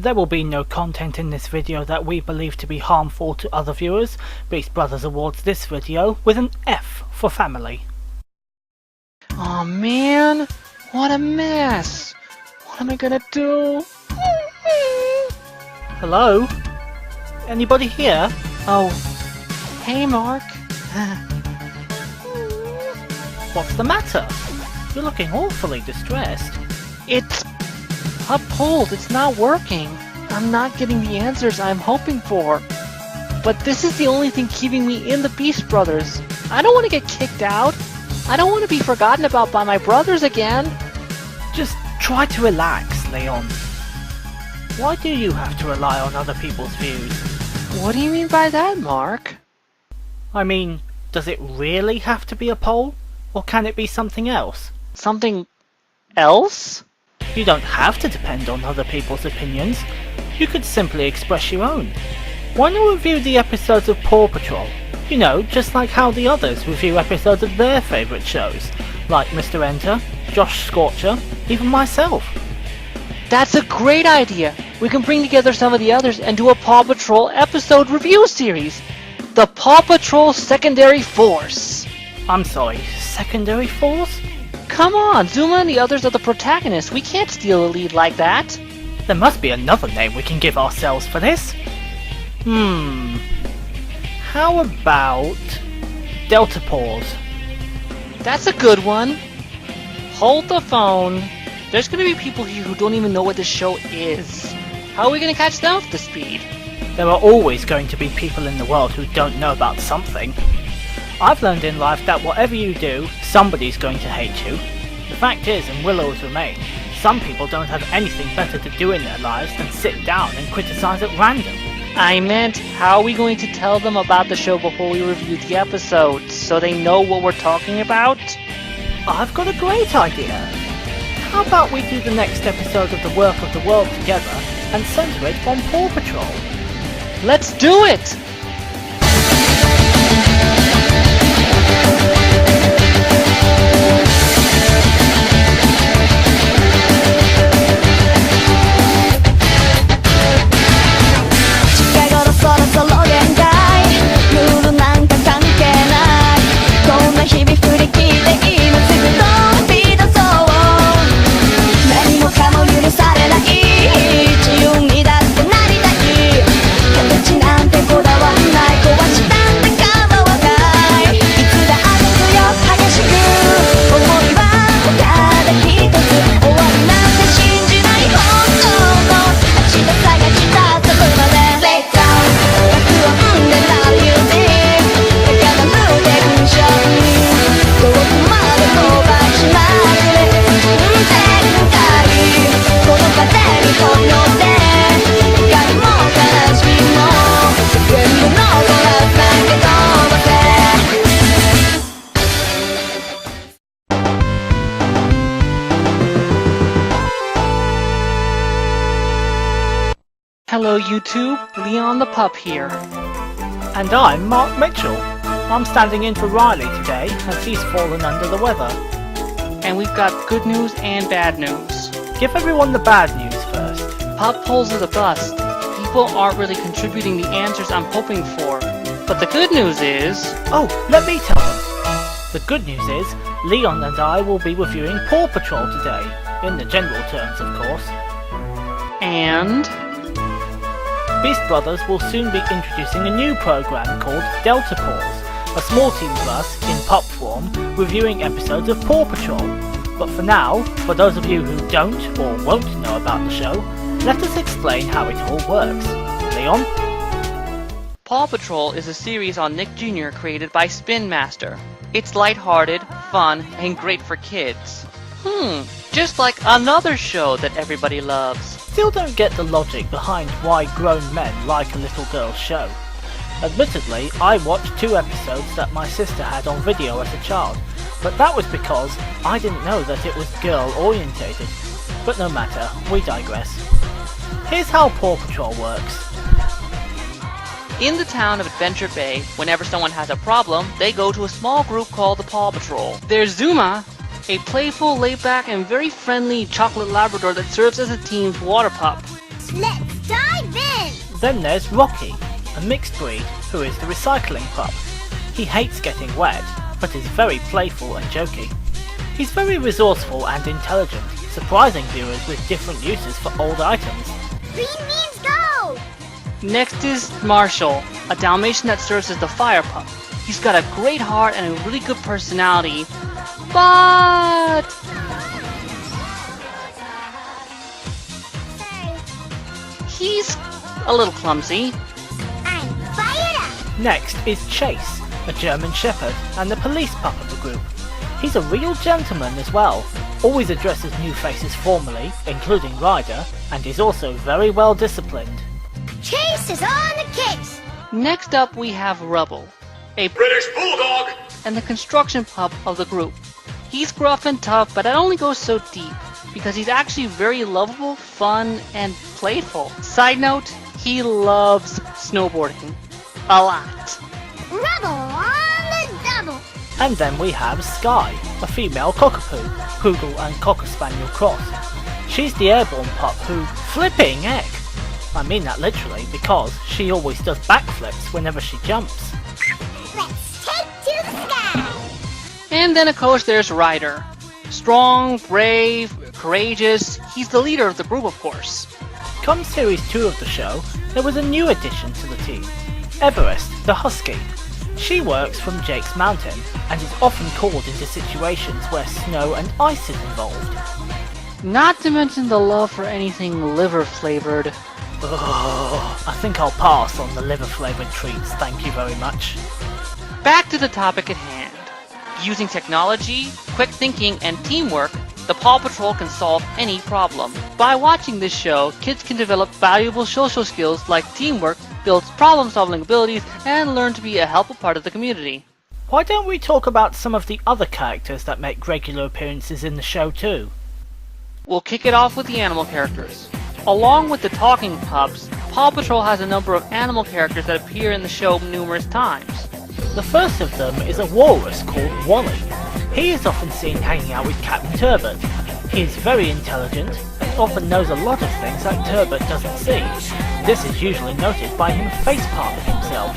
There will be no content in this video that we believe to be harmful to other viewers. Beast Brothers awards this video with an F for family. Aw man, what a mess! What am I gonna do? Hello? Anybody here? Oh, hey Mark. What's the matter? You're looking awfully distressed. It's uphold, it's not working. I'm not getting the answers I'm hoping for. But this is the only thing keeping me in the Beast Brothers. I don't want to get kicked out. I don't want to be forgotten about by my brothers again. Just try to relax, Leon. Why do you have to rely on other people's views? What do you mean by that, Mark? I mean, does it really have to be a poll? Or can it be something else? Something else? You don't have to depend on other people's opinions. You could simply express your own. Why not review the episodes of Paw Patrol? You know, just like how the others review episodes of their favourite shows, like Mr. Enter, Josh Scorcher, even myself. That's a great idea! We can bring together some of the others and do a Paw Patrol episode review series! The Paw Patrol Secondary Force! I'm sorry, Secondary Force? Come on, Zuma and the others are the protagonists. We can't steal a lead like that. There must be another name we can give ourselves for this. How about Delta Paws? That's a good one. Hold the phone. There's gonna be people here who don't even know what this show is. How are we gonna catch them up to speed? There are always going to be people in the world who don't know about something. I've learned in life that whatever you do, somebody's going to hate you. The fact is, and will always remain, some people don't have anything better to do in their lives than sit down and criticize at random. I meant, how are we going to tell them about the show before we review the episodes, so they know what we're talking about? I've got a great idea. How about we do the next episode of The Work of the World together and center it on Paw Patrol? Let's do it! Hello YouTube, Leon the Pup here. And I'm Mark Mitchell. I'm standing in for Riley today as he's fallen under the weather. And we've got good news and bad news. Give everyone the bad news first. Pup polls are the bust. People aren't really contributing the answers I'm hoping for. But the good news is... Oh, let me tell them. The good news is, Leon and I will be reviewing Paw Patrol today. In the general terms, of course. And... Beast Brothers will soon be introducing a new program called Delta Paws, a small team of us, in pup form, reviewing episodes of Paw Patrol. But for now, for those of you who don't or won't know about the show, let us explain how it all works. Leon? Paw Patrol is a series on Nick Jr. created by Spin Master. It's lighthearted, fun, and great for kids. Just like another show that everybody loves. Still don't get the logic behind why grown men like a little girl's show. Admittedly, I watched 2 episodes that my sister had on video as a child, but that was because I didn't know that it was girl-orientated. But no matter, we digress. Here's how Paw Patrol works. In the town of Adventure Bay, whenever someone has a problem, they go to a small group called the Paw Patrol. There's Zuma, a playful, laid-back, and very friendly chocolate Labrador that serves as the team's water pup. Let's Then there's Rocky, a mixed breed who is the recycling pup. He hates getting wet, but is very playful and jokey. He's very resourceful and intelligent, surprising viewers with different uses for old items. Green means go! Next is Marshall, a Dalmatian that serves as the fire pup. He's got a great heart and a really good personality, but Sorry, he's a little clumsy. I'm fired up! Next is Chase, a German Shepherd and the police pup of the group. He's a real gentleman as well, always addresses new faces formally, including Ryder, and is also very well disciplined. Chase is on the case! Next up we have Rubble, a British Bulldog! and the construction pup of the group. He's gruff and tough, but that only goes so deep, because he's actually very lovable, fun, and playful. Side note, he loves snowboarding. A lot. Rubble on the double! And then we have Sky, a female cockapoo, poodle and cocker spaniel cross. She's the airborne pup who, flipping heck! I mean that literally because she always does backflips whenever she jumps. Let's take to the sky! And then of course there's Ryder. Strong, brave, courageous, he's the leader of the group of course. Come series 2 of the show, there was a new addition to the team, Everest, the husky. She works from Jake's Mountain and is often called into situations where snow and ice is involved. Not to mention the love for anything liver flavored. Ugh, I think I'll pass on the liver flavoured treats, thank you very much. Back to the topic at hand. Using technology, quick thinking, and teamwork, the Paw Patrol can solve any problem. By watching this show, kids can develop valuable social skills like teamwork, build problem-solving abilities, and learn to be a helpful part of the community. Why don't we talk about some of the other characters that make regular appearances in the show too? We'll kick it off with the animal characters. Along with the talking pups, Paw Patrol has a number of animal characters that appear in the show numerous times. The first of them is a walrus called Wally. He is often seen hanging out with Captain Turbot. He is very intelligent and often knows a lot of things that Turbot doesn't see. This is usually noted by him facepalming himself.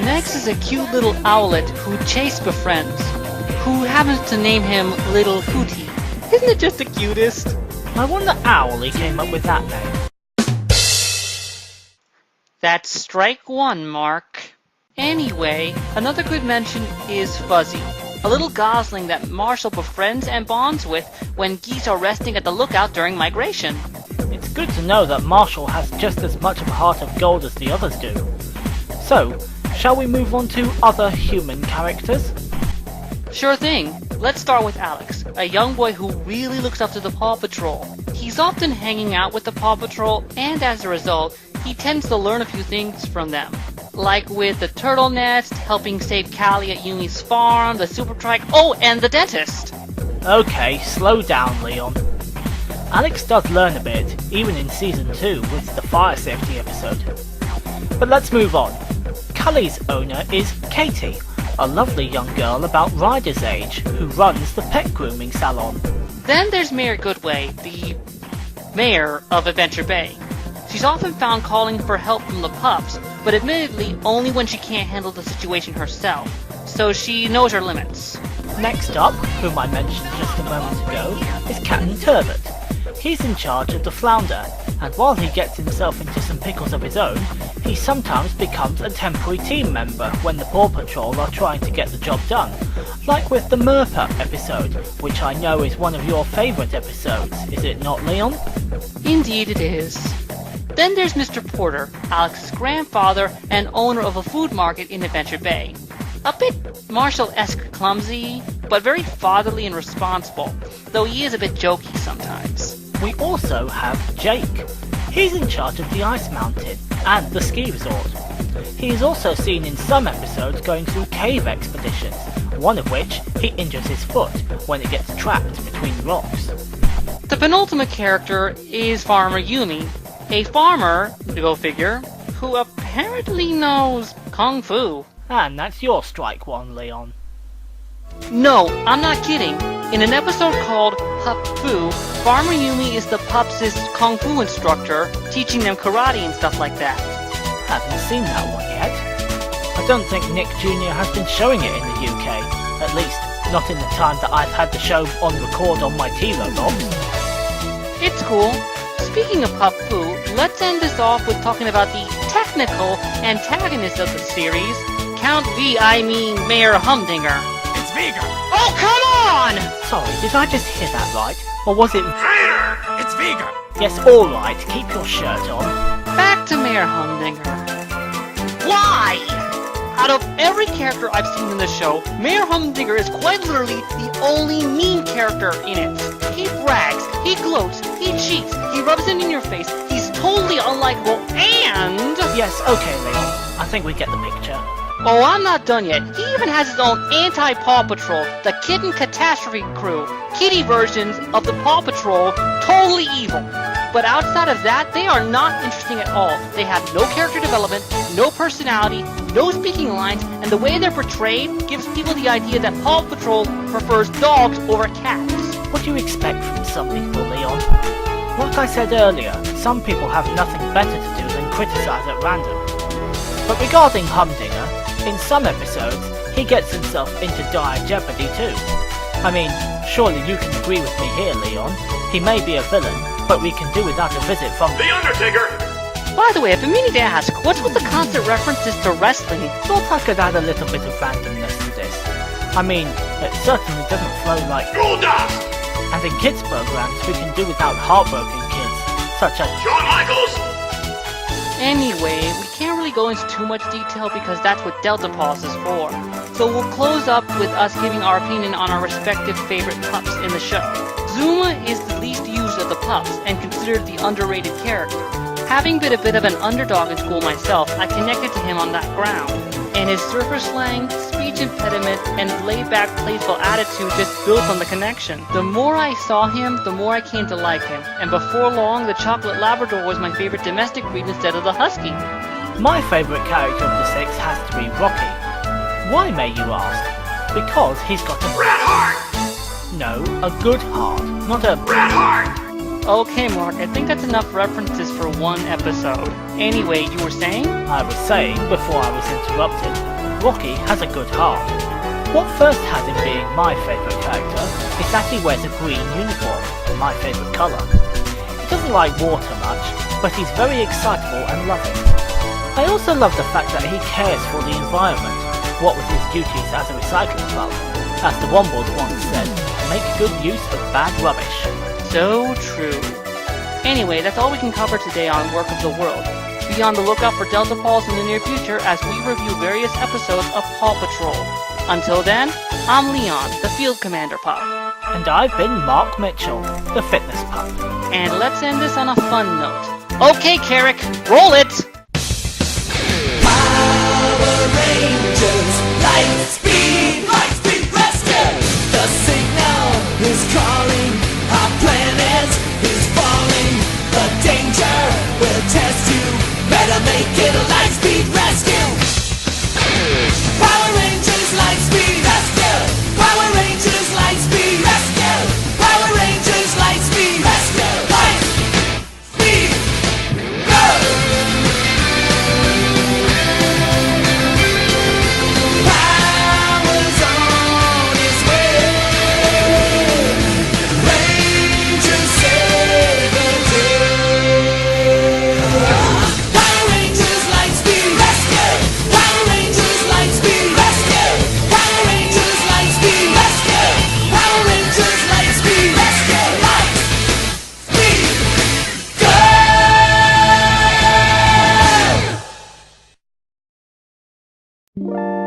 Next is a cute little owlet who Chase befriends, who happens to name him Little Hootie. Isn't it just the cutest? I wonder how Owly came up with that name. That's strike one, Mark. Anyway, another good mention is Fuzzy, a little gosling that Marshall befriends and bonds with when geese are resting at the lookout during migration. It's good to know that Marshall has just as much of a heart of gold as the others do. So, shall we move on to other human characters? Sure thing. Let's start with Alex, a young boy who really looks up to the Paw Patrol. He's often hanging out with the Paw Patrol, and as a result, he tends to learn a few things from them. Like with the turtle nest, helping save Callie at Yumi's farm, the super trike, oh, and the dentist! Okay, slow down, Leon. Alex does learn a bit, even in Season 2 with the fire safety episode. But let's move on. Callie's owner is Katie, a lovely young girl about Ryder's age who runs the pet grooming salon. Then there's Mayor Goodway, the mayor of Adventure Bay. She's often found calling for help from the pups, but admittedly only when she can't handle the situation herself, so she knows her limits. Next up, whom I mentioned just a moment ago, is Captain Turbot. He's in charge of the Flounder, and while he gets himself into some pickles of his own, he sometimes becomes a temporary team member when the Paw Patrol are trying to get the job done, like with the Merpup episode, which I know is one of your favourite episodes, is it not, Leon? Indeed it is. Then there's Mr. Porter, Alex's grandfather and owner of a food market in Adventure Bay. A bit Marshall-esque clumsy, but very fatherly and responsible, though he is a bit jokey sometimes. We also have Jake. He's in charge of the Ice Mountain and the ski resort. He is also seen in some episodes going through cave expeditions, one of which he injures his foot when it gets trapped between rocks. The penultimate character is Farmer Yumi, a farmer, go figure, who apparently knows Kung Fu. And that's your strike one, Leon. No, I'm not kidding. In an episode called Pup Fu, Farmer Yumi is the pups' Kung Fu instructor, teaching them karate and stuff like that. Haven't seen that one yet. I don't think Nick Jr. has been showing it in the UK, at least not in the time that I've had the show on record on my T-Row box. It's cool. Speaking of Pup Poo, let's end this off with talking about the technical antagonist of the series, Count V, I mean Mayor Humdinger. It's Vega! Oh, come on! Sorry, did I just hear that right? Or was it... It's Vega! Yes, alright, keep your shirt on. Back to Mayor Humdinger. Why? Out of every character I've seen in the show, Mayor Humdinger is quite literally the only mean character in it. He brags, he gloats, he cheats, he rubs it in your face, he's totally unlikable, and... Yes, okay, Leon. I think we get the picture. Oh, I'm not done yet. He even has his own anti-Paw Patrol, the Kitten Catastrophe Crew, kitty versions of the Paw Patrol, totally evil. But outside of that, they are not interesting at all. They have no character development, no personality, no speaking lines, and the way they're portrayed gives people the idea that Paw Patrol prefers dogs over cats. What do you expect from some people, Leon? Like I said earlier, some people have nothing better to do than criticize at random. But regarding Humdinger, in some episodes, he gets himself into dire jeopardy too. I mean, surely you can agree with me here, Leon. He may be a villain, but we can do without a visit from The Undertaker! By the way, I've been meaning to ask, what's with the constant references to wrestling? Thought I could add a little bit of randomness to this. I mean, it certainly doesn't flow like... Goldust! And in kids' programs, we can do without heartbroken kids, such as... Shawn Michaels! Anyway, we can't really go into too much detail because that's what Delta Pulse is for. So we'll close up with us giving our opinion on our respective favorite pups in the show. Zuma is the least used of the pups and considered the underrated character. Having been a bit of an underdog in school myself, I connected to him on that ground. And his surfer slang, speech impediment, and laid-back playful attitude just built on the connection. The more I saw him, the more I came to like him. And before long, the chocolate Labrador was my favorite domestic breed instead of the Husky. My favourite character of the six has to be Rocky. Why, may you ask? Because he's got a... Red Heart! No, a good heart, not a... Red Heart! Okay, Mark, I think that's enough references for one episode. Anyway, you were saying? I was saying, before I was interrupted, Rocky has a good heart. What first has him being my favourite character is that he wears a green uniform, my favourite colour. He doesn't like water much, but he's very excitable and loving. I also love the fact that he cares for the environment, what with his duties as a recycling club. As the Wombles once said, make good use of bad rubbish. So true. Anyway, that's all we can cover today on Work of the World. Be on the lookout for Delta Pulse in the near future as we review various episodes of Paw Patrol. Until then, I'm Leon, the Field Commander Pup. And I've been Mark Mitchell, the Fitness Pup. And let's end this on a fun note. Okay, Carrick, roll it! Power Rangers, Lightspeed rescue. The signal is calling, our planet is falling. The danger will test you, better make it a Lightspeed rescue. Power Rangers, Lightspeed rescue. Power Rangers, Lightspeed rescue. Power Rangers, Lightspeed rescue. Lightspeed, go! Power's on its way. Rangers save the day. Power Rangers, Lightspeed rescue. Power Rangers, Lightspeed rescue. Power Rangers, Lightspeed rescue. Power Rangers, Lightspeed rescue. Lightspeed, go!